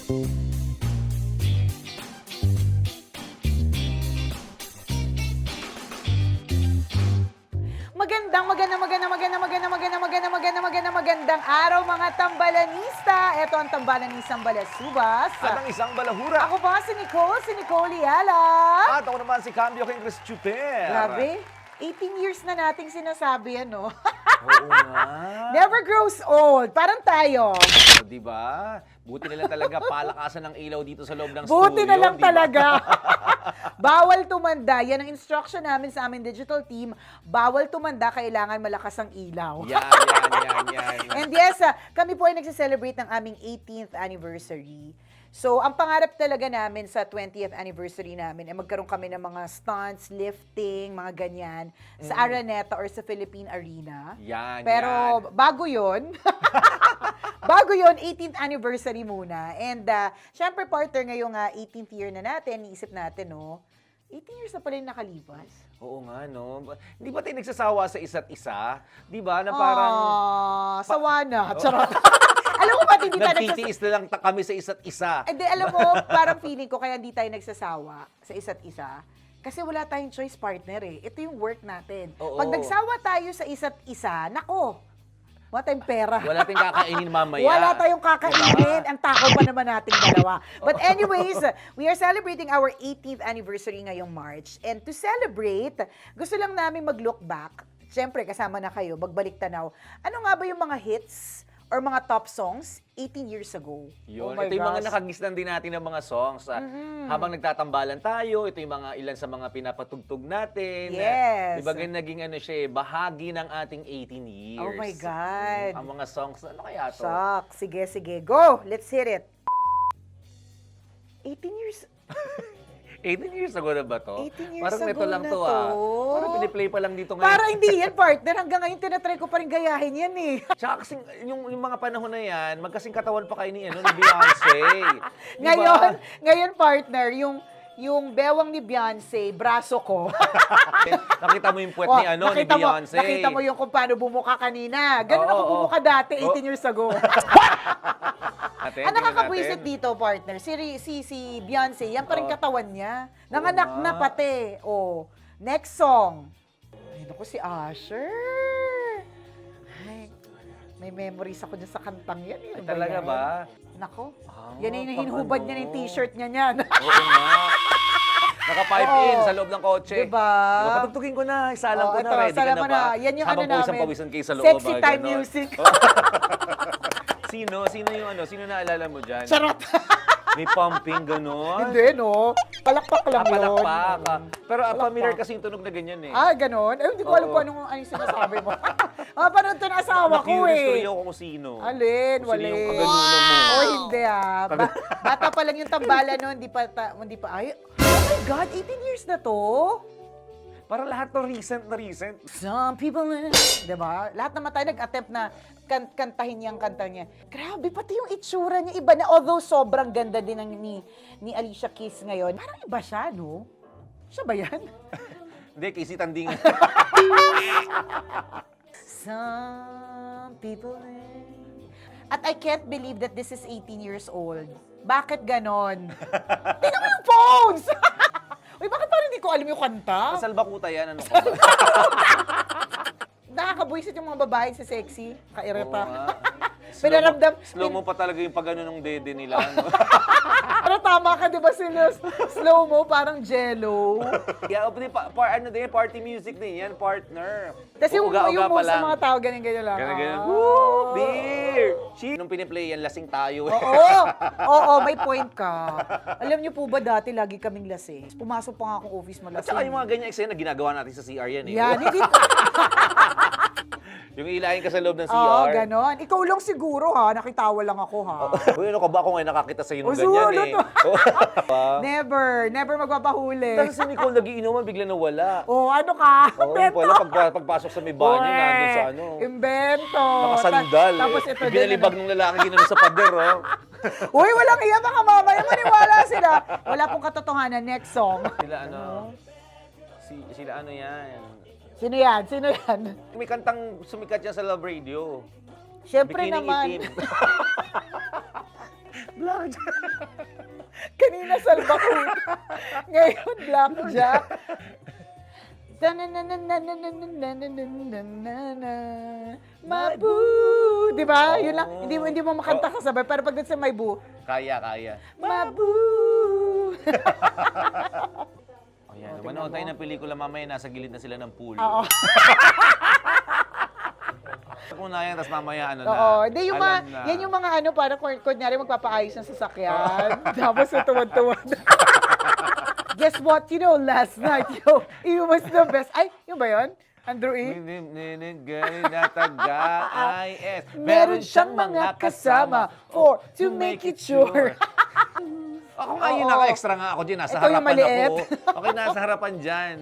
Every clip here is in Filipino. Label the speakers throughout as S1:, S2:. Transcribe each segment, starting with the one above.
S1: Magandang araw mga tambalanista. Ito ang tambalanisang Balasubas.
S2: At ang isang balahura.
S1: Ako pa si Nicole Yala.
S2: At ako naman si Cambio King Chris Chuper.
S1: Grabe, 18 years na nating sinasabi yan, no?
S2: Oo nga.
S1: Never grows old. Parang tayo.
S2: O, diba? Buti na lang talaga palakasan ng ilaw dito sa loob ng studio.
S1: Buti na lang
S2: diba?
S1: talaga. Bawal tumanda. Yan ang instruction namin sa aming digital team. Bawal tumanda, kailangan malakas ang ilaw.
S2: Yan.
S1: And yes, kami po ay nagse-celebrate ng aming 18th anniversary. So, ang pangarap talaga namin sa 20th anniversary namin ay magkaroon kami ng mga stunts, lifting, mga ganyan sa Araneta or sa Philippine Arena. Pero bago yun, 18th anniversary muna. And syempre, partner, ngayong 18th year na natin, iisip natin, no? 18 years na pala yung nakalipas.
S2: Oo nga, no? Hindi ba tayo nagsasawa sa isa't isa? Di ba? Na parang...
S1: sawa na. Charot. Alam mo ba, hindi tayo
S2: nagtitiis na lang kami sa isa't isa.
S1: Hindi, alam mo, parang feeling ko kaya hindi tayo nagsasawa sa isa't isa. Kasi wala tayong choice partner eh. Ito yung work natin.
S2: Oo.
S1: Pag nagsawa tayo sa isa't isa, nako, wala tayong pera.
S2: Wala tayong kakainin mamaya.
S1: Wala tayong kakainin. Ang takaw pa naman nating dalawa. But anyways, we are celebrating our 18th anniversary ngayong March. And to celebrate, gusto lang namin mag-look back. Siyempre, kasama na kayo, magbalik tanaw. Ano nga ba yung mga hits or mga top songs 18 years ago?
S2: Yun.
S1: Oh my
S2: Ito yung mga
S1: gosh.
S2: nakagisnan din natin ng mga songs. Habang nagtatambalan tayo, ito yung mga ilan sa mga pinapatugtog natin.
S1: Yes.
S2: Diba naging ano siya, bahagi ng ating 18 years.
S1: Oh my God.
S2: Ang mga songs, ano kaya to?
S1: Shock. Sige. Go. Let's hear it. 18 years.
S2: 18 years ago na ba to?
S1: 18 years
S2: Parang
S1: ago
S2: neto lang
S1: na
S2: to
S1: to.
S2: Parang piniplay pa lang dito ngayon.
S1: Para hindi yan, partner. Hanggang ngayon, tinatry ko pa rin gayahin yan eh.
S2: Tsaka kasing, yung mga panahon na yan, magkasing katawan pa kayo ni Beyonce.
S1: Ngayon, partner, yung bewang ni Beyonce, braso ko.
S2: Nakita mo yung puwet ni Beyonce.
S1: Nakita mo yung kung paano bumuka kanina. Ganun ako bumuka dati, 18 years ago. Ang nakakabwisit dito, partner, si Beyonce, yan pa rin katawan niya. Nanganak na pati. Oh, next song. Ay, naku, si Usher. Ay, may memories ako dyan sa kantang yan. Ay,
S2: talaga ba?
S1: Nako, yan yung hinuhubad niya ng t-shirt niya niyan.
S2: Oo nga. Naka-pipe in sa loob ng kotse.
S1: Diba?
S2: Patugtugin ko na, isalang ko na, ready ka
S1: salam
S2: na
S1: mo
S2: ba?
S1: Yan yung
S2: Habang
S1: ano namin.
S2: pawisan kayo sa loob.
S1: Sexy time
S2: ganon.
S1: music.
S2: Sino yung sino naalala mo dyan?
S1: Charot.
S2: May pumping, gano'n?
S1: Hindi, no? Palakpak lang yun.
S2: Palakpak. Pero familiar kasi yung tunog na ganyan eh.
S1: Ganon? Ay, hindi ko alam kung anong sinasabi mo. Panood to na asawa ko
S2: Na-curious
S1: eh.
S2: tuloy ako kung sino.
S1: Alin,
S2: Kung sino yung
S1: wala.
S2: kaganunan mo.
S1: Oh, hindi Bata pa lang yung tambala no, hindi pa, ay, oh my God, 18 years na to?
S2: Parang lahat to recent na recent.
S1: Some people, diba? Lahat naman tayo nag-attempt na kantahin niyang kanta niya. Grabe, pati yung itsura niya iba na, although sobrang ganda din ni Alicia Keys ngayon. Parang iba siya, no? Siya ba yan?
S2: Hindi, Casey Tanding.
S1: Some people. At I can't believe that this is 18 years old. Bakit ganon? Tingnan mo yung phones! Uy, bakit parang hindi ko alam yung kanta?
S2: Sa Salbakuta yan, ano ko ba?
S1: Nakakabwisit yung mga babae sa sexy. Kaireta.
S2: Pinaramdam. Slow mo pa talaga yung pag-ano ng dede nila. Ano?
S1: Pero tama ka, di ba? Slow mo, parang jello.
S2: Yeah, party music din yan, partner.
S1: Tapos yung
S2: Uga-uga pa
S1: most sa
S2: lang.
S1: mga tao, ganyan-ganyan lang.
S2: Ganyan. Woo! Beer! Nung piniplay yan, lasing tayo.
S1: Oo, may point ka. Alam niyo po ba dati, lagi kaming lasing. Pumasok pa nga akong office
S2: At
S1: malasing.
S2: saka yung mga ganyan eksena, ginagawa natin sa CR yan eh.
S1: Yan, hindi.
S2: Yung ilahin ka sa loob ng CR.
S1: Oo, ganon. Ikaw lang siguro ha, nakitawa lang ako ha.
S2: Uy, ano ka ba kung ngayon nakakita sa'yo ng
S1: Oh,
S2: ganyan eh?
S1: Never magpapahuli.
S2: Kasi si Nicole nagiinuman, bigla nawala.
S1: Ano ka?
S2: Oo, pala pagpasok sa may banyo, nandun sa ano.
S1: Imbento.
S2: Nakasandal.
S1: Tapos ito din.
S2: Binalibag ng lalaki ginanon sa pader, oh.
S1: Uy, walang iya, baka mamaya maniwala sila. Wala pong katotohanan. Next song.
S2: Sila ano yan?
S1: Sino yan?
S2: May kantang sumikat yan sa Love Radio.
S1: Siyempre
S2: Bikini
S1: naman.
S2: Itim. Black.
S1: Salbakuta. Ngayon, Blackjack. Mabu. Di ba? Yun lang. Hindi mo makanta kasabay. Pero pagdating sa may bu,
S2: Kaya.
S1: Mabu.
S2: O yan, manood tayo ng pelikula mamaya, nasa gilid na sila ng pool.
S1: Oo.
S2: Kung na yan, tapos mamaya ano na.
S1: Oo. Hindi, yung
S2: alam na.
S1: yan yung mga parang kunyari magpapaayos ng sasakyan. Tapos tuwad-tuwad. Guess what? Last night, it was the best. Ay, yun ba yun? Andrew E?
S2: Taga-IS.
S1: Meron siyang mga kasama to make it sure.
S2: Ako nga yun,
S1: Oo.
S2: naka-extra nga ako dyan. Nasa
S1: Ito yung
S2: harapan
S1: maliit.
S2: ako. Okay, nasa harapan dyan.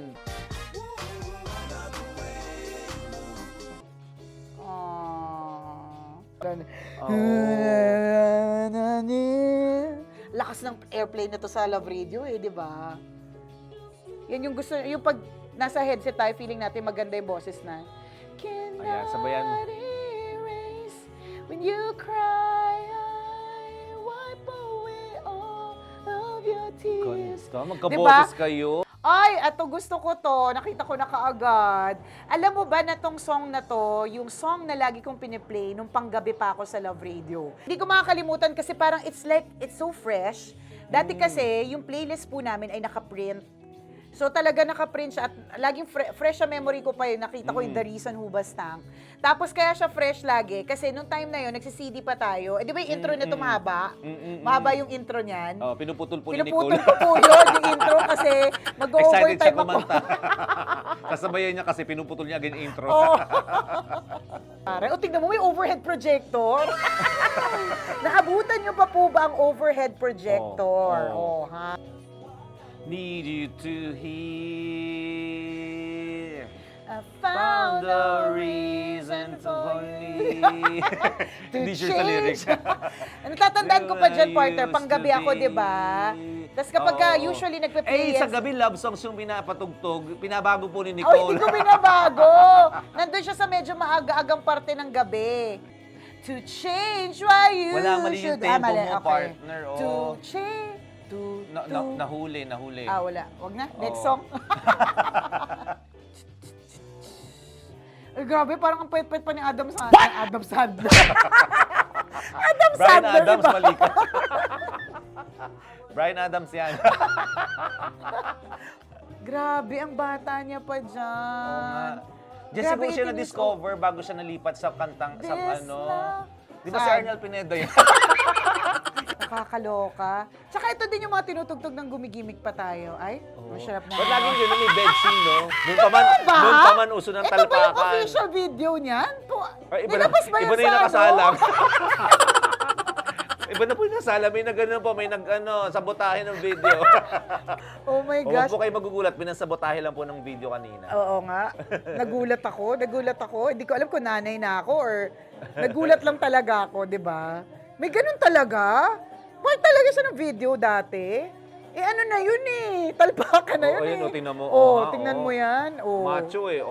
S1: Lakas ng airplane na to sa Love Radio di ba? Yan yung gusto, yung pag nasa headset tayo, feeling natin maganda yung boses na.
S2: Ayan, sabayan mo.
S1: Erase when you cry, I wipe away all of your tears.
S2: Ganito, magkaboses kayo.
S1: Ay, ato gusto ko to. Nakita ko na kaagad. Alam mo ba na tong song na to, yung song na lagi kong piniplay nung panggabi pa ako sa Love Radio. Hindi ko makakalimutan kasi parang it's so fresh. Dati kasi, yung playlist po namin ay nakaprint. So talaga nakaprint siya at laging fresh sa memory ko pa yun. Nakita ko yung The Reason Who Bastang. Tapos kaya siya fresh lagi kasi nung time na yun, nagsi-CD pa tayo. Di ba yung intro nito mahaba? Mahaba yung intro niyan.
S2: Oh, pinuputol po ni Nicole.
S1: Pinuputol ko po yun, yung intro kasi
S2: Excited siya
S1: mag-overtime ako.
S2: kumanta. Kasabayan niya kasi pinuputol niya agad yung intro.
S1: Oo. Pare, tignan mo, may overhead projector. Naabutan niyo pa po ba ang overhead projector?
S2: Oo.
S1: Ha?
S2: Need you to hear.
S1: I
S2: Found a reason to believe. Hindi sure sa lyrics.
S1: Natatandaan ko pa dyan, partner, panggabi ako, di ba? Tapos kapag usually nagpe-play
S2: sa gabi love songs yung pinapatugtog, pinabago po ni
S1: Oh,
S2: Nicole.
S1: hindi ko binabago. Nandun siya sa medyo maaga-agang parte ng gabi. To change why you
S2: Wala, mali yung
S1: should...
S2: tempo
S1: mali,
S2: mo,
S1: okay.
S2: partner.
S1: To
S2: Oh.
S1: change...
S2: Nahuli.
S1: Wala. Wag na. Next
S2: Oo.
S1: song. Ay, grabe, parang ang pwet-pwet pa ni Adam Sandler. Adam Sandler. Adam
S2: Brian
S1: Sandler,
S2: Adams,
S1: iba.
S2: mali ka. Brian Adams yan.
S1: Grabe, ang bata niya pa dyan.
S2: Oo nga. Diyan
S1: Grabe,
S2: siguro siya
S1: itinis
S2: na-discover bago siya nalipat sa kantang, sa
S1: This
S2: ano.
S1: love.
S2: Di ba si
S1: Saan?
S2: Arnel Pineda yan?
S1: Nakakaloka. Tsaka ito din yung mga tinutugtog ng gumigimik pa tayo. Ay, masarap na.
S2: Ba't laging yun may bed scene, no?
S1: Ba?
S2: Noon pa man uso ng
S1: Ito ba yung
S2: talpakan.
S1: official video niyan?
S2: Ay,
S1: Nilabas ba yan
S2: iba na yung
S1: sa
S2: nakasalang.
S1: ano?
S2: Iba na po yung nasala. May nag-ano po, may sabotahe ng video.
S1: Oh my
S2: Huwag
S1: gosh.
S2: po kayo magugulat, pinasabotahe lang po ng video kanina.
S1: Oo nga. Nagulat ako. Hindi ko alam kung nanay na ako or nagulat lang talaga ako, di ba? May ganun talaga? Part talaga siya ng video dati? Ano na yun eh. Talpakan na yun
S2: ayun,
S1: eh.
S2: tingnan mo.
S1: Tingnan mo yan.
S2: Macho eh,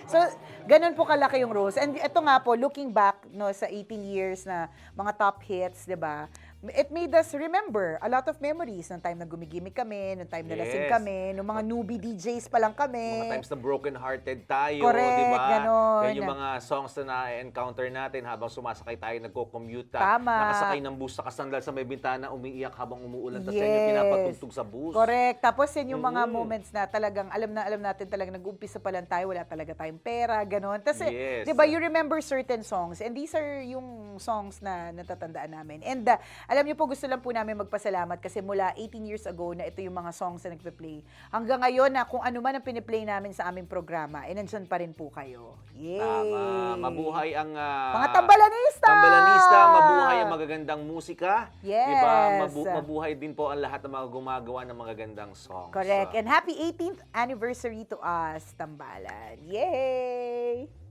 S1: So, ganun po kalaki yung roles. And ito nga po, looking back no sa 18 years na mga top hits, 'di ba? It made us remember a lot of memories ng time na gumigimik kami, ng time na lasing
S2: Yes.
S1: kami, ng mga newbie DJs pa lang kami.
S2: Mga times na broken-hearted tayo,
S1: Correct,
S2: di ba?
S1: ganon.
S2: Yan yung mga songs na na-encounter natin habang sumasakay tayo, nagko-commute.
S1: Tama.
S2: Nakasakay ng bus, nakasandal sa may bintana, umiiyak habang umuulan. Tapos yan
S1: Yes.
S2: yung pinapatugtog sa bus.
S1: Correct. Tapos yan yung mga moments na talagang alam natin talagang nag-umpisa pa lang tayo, wala talaga tayong pera, ganon. Tapos,
S2: Yes.
S1: 'di ba, you remember certain songs and these are yung songs na natatandaan namin. And alam niyo po, gusto lang po namin magpasalamat kasi mula 18 years ago na ito yung mga songs na nagpe-play. Hanggang ngayon na kung ano man ang piniplay namin sa aming programa, nandyan pa rin po kayo. Yay!
S2: Tama. Mabuhay ang...
S1: Mga tambalanista!
S2: Tambalanista, mabuhay ang magagandang musika.
S1: Yes.
S2: Diba? Mabuhay din po ang lahat ng mga gumagawa ng magagandang songs.
S1: Correct. And happy 18th anniversary to us, Tambalan. Yay!